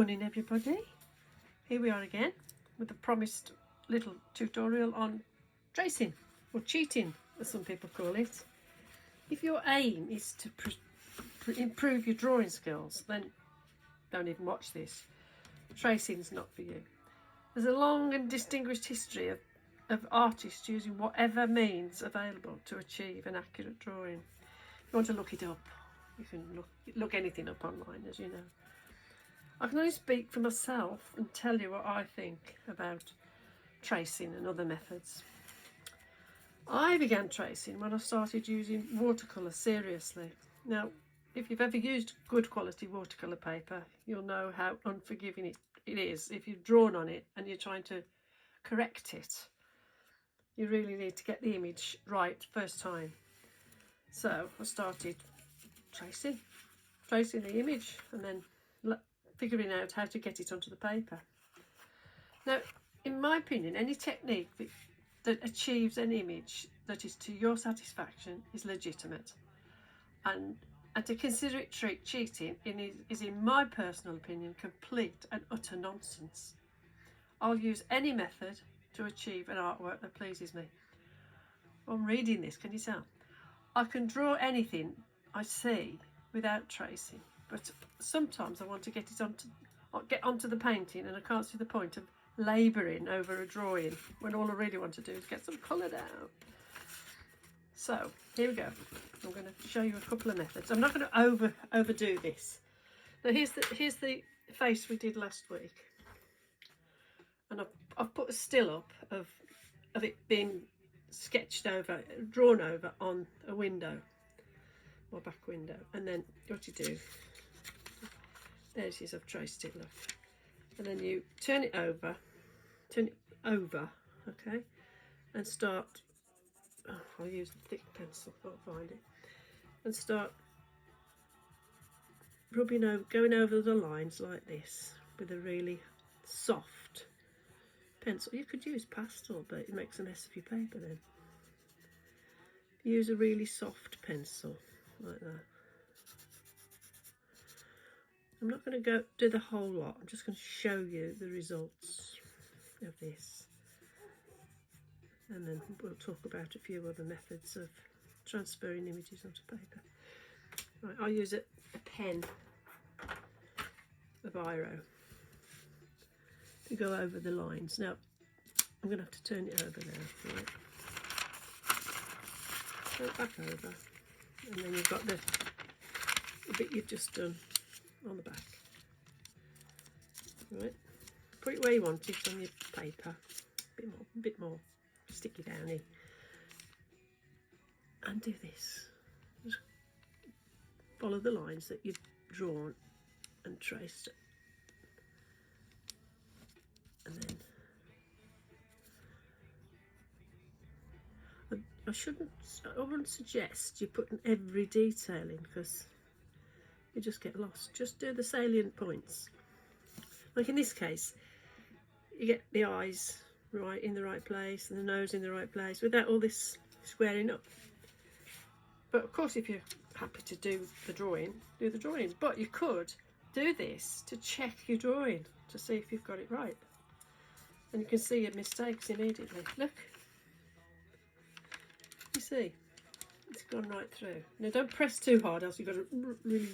morning everybody, here we are again with the promised little tutorial on tracing or cheating as some people call it. If your aim is to improve your drawing skills, then don't even watch this. Tracing's not for you. There's a long and distinguished history of artists using whatever means available to achieve an accurate drawing. If you want to look it up, you can look anything up online, as you know. I can only speak for myself and tell you what I think about tracing and other methods. I began tracing when I started using watercolour seriously. Now, if you've ever used good quality watercolour paper, you'll know how unforgiving it is if you've drawn on it and you're trying to correct it. You really need to get the image right first time. So I started tracing the image and then figuring out how to get it onto the paper. Now, in my opinion, any technique that achieves an image that is to your satisfaction is legitimate, and to consider it cheating is, in my personal opinion, complete and utter nonsense. I'll use any method to achieve an artwork that pleases me. I'm reading this, can you tell? I can draw anything I see without tracing, but sometimes I want to get onto the painting and I can't see the point of labouring over a drawing when all I really want to do is get some colour down. So here we go. I'm going to show you a couple of methods. I'm not going to overdo this. Now here's the face we did last week, and I've put a still up of it being sketched over, drawn over on a window, my back window. And then what you do, there it is, I've traced it, look. And then you turn it over, okay, and start, I'll use a thick pencil, I'll find it, and start rubbing over, going over the lines like this with a really soft pencil. You could use pastel, but it makes a mess of your paper then. Use a really soft pencil like that. I'm not going to do the whole lot. I'm just going to show you the results of this, and then we'll talk about a few other methods of transferring images onto paper. Right, I'll use a pen, a biro, to go over the lines. Now I'm going to have to turn it over now. Right. Turn it back over, and then you've got the bit you've just done on the back. Right, put it where you want it on your paper, a bit more sticky downy, and do this. Just follow the lines that you've drawn and traced, and then I wouldn't suggest you putting every detail in, because you just get lost. Just do the salient points. Like in this case, you get the eyes right in the right place and the nose in the right place without all this squaring up. But of course, if you're happy to do the drawing, do the drawing. But you could do this to check your drawing to see if you've got it right. And you can see your mistakes immediately. Look. You see, it's gone right through. Now don't press too hard, else you've got a really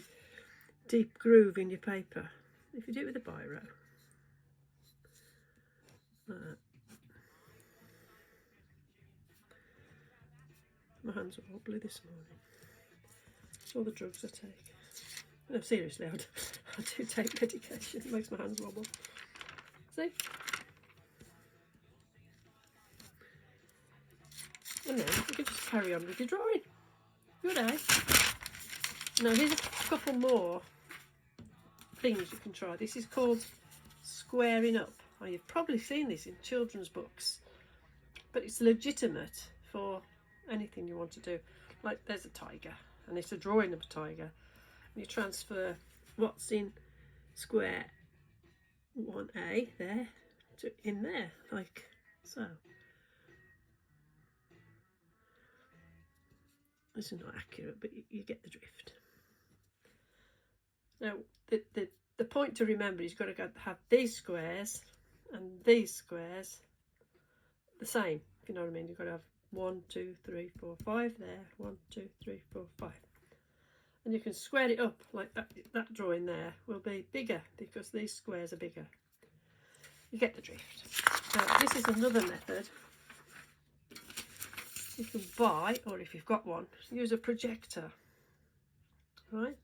deep groove in your paper. If you do it with a biro, like that. My hands are wobbly this morning. It's all the drugs I take. No, seriously, I do take medication. It makes my hands wobble. See? And then you can just carry on with your drawing. Good, eh? Now here's a couple more things you can try. This is called squaring up. Oh, you've probably seen this in children's books, but it's legitimate for anything you want to do. Like there's a tiger, and it's a drawing of a tiger, and you transfer what's in square 1A there to in there, like so. This is not accurate, but you get the drift. Now, the point point to remember is you've got to have these squares and these squares the same, if you know what I mean. You've got to have 1, 2, 3, 4, 5 there, 1, 2, 3, 4, 5. And you can square it up like that. That drawing there will be bigger because these squares are bigger. You get the drift. Now, this is another method. You can buy, or if you've got one, use a projector. Right?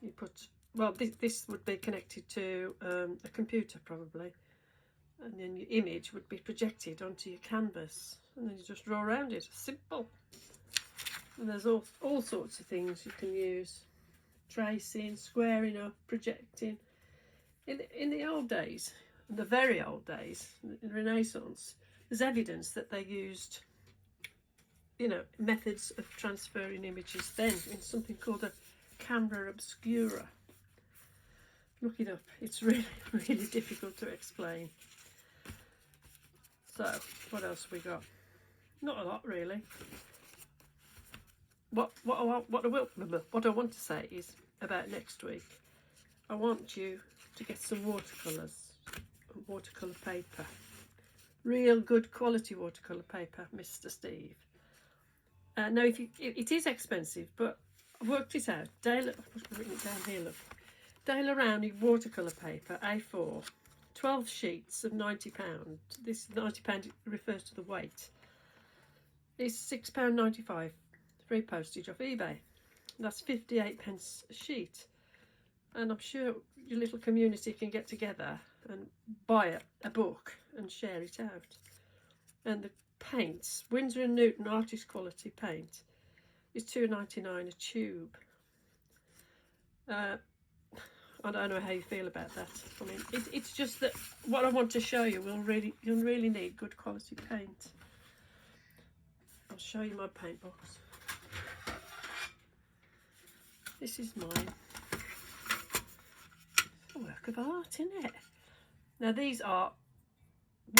You put, well, this would be connected to a computer probably, and then your image would be projected onto your canvas, and then you just draw around it. Simple. And there's all sorts of things you can use: tracing, squaring up, projecting. In the old days, in the very old days, in Renaissance, there's evidence that they used, you know, methods of transferring images then in something called a camera obscura. Look it up. It's really, really difficult to explain. So, what else have we got? Not a lot, really. What I want to say is about next week. I want you to get some watercolours, watercolour paper, real good quality watercolour paper, Mr. Steve. Now, it is expensive, but I've worked it out. I've written it down here. Look, Daler Rowney watercolour paper, A4, 12 sheets of £90. This £90 refers to the weight. It's £6.95, free postage off eBay. That's 58p a sheet. And I'm sure your little community can get together and buy a book and share it out. And the paints, Winsor & Newton artist quality paint, is £2.99 a tube. I don't know how you feel about that. I mean, it's just that what I want to show you, you'll really need good quality paint. I'll show you my paint box. This is mine. It's a work of art, isn't it? Now these are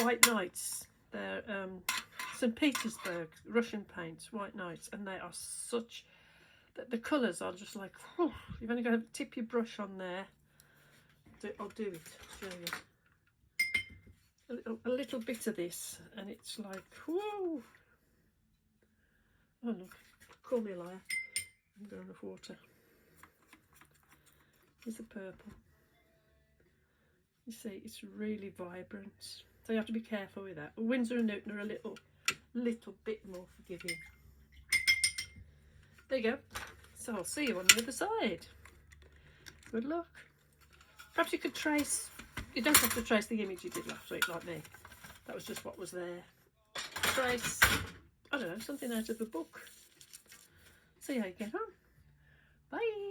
White Knights. They're St. Petersburg Russian paints, White Knights, and they are such that the colours are just like, whew, you've only got to tip your brush on there. I'll do it, show you. A little bit of this, and it's like, whoa. Oh look, call me a liar. I'm going off water. Here's the purple. You see, it's really vibrant. So you have to be careful with that. Winsor & Newton are a little bit more forgiving. There you go. So I'll see you on the other side. Good luck. Perhaps you could trace, you don't have to trace the image you did last week like me. That was just what was there. Trace, I don't know, something out of a book. See how you get on. Bye.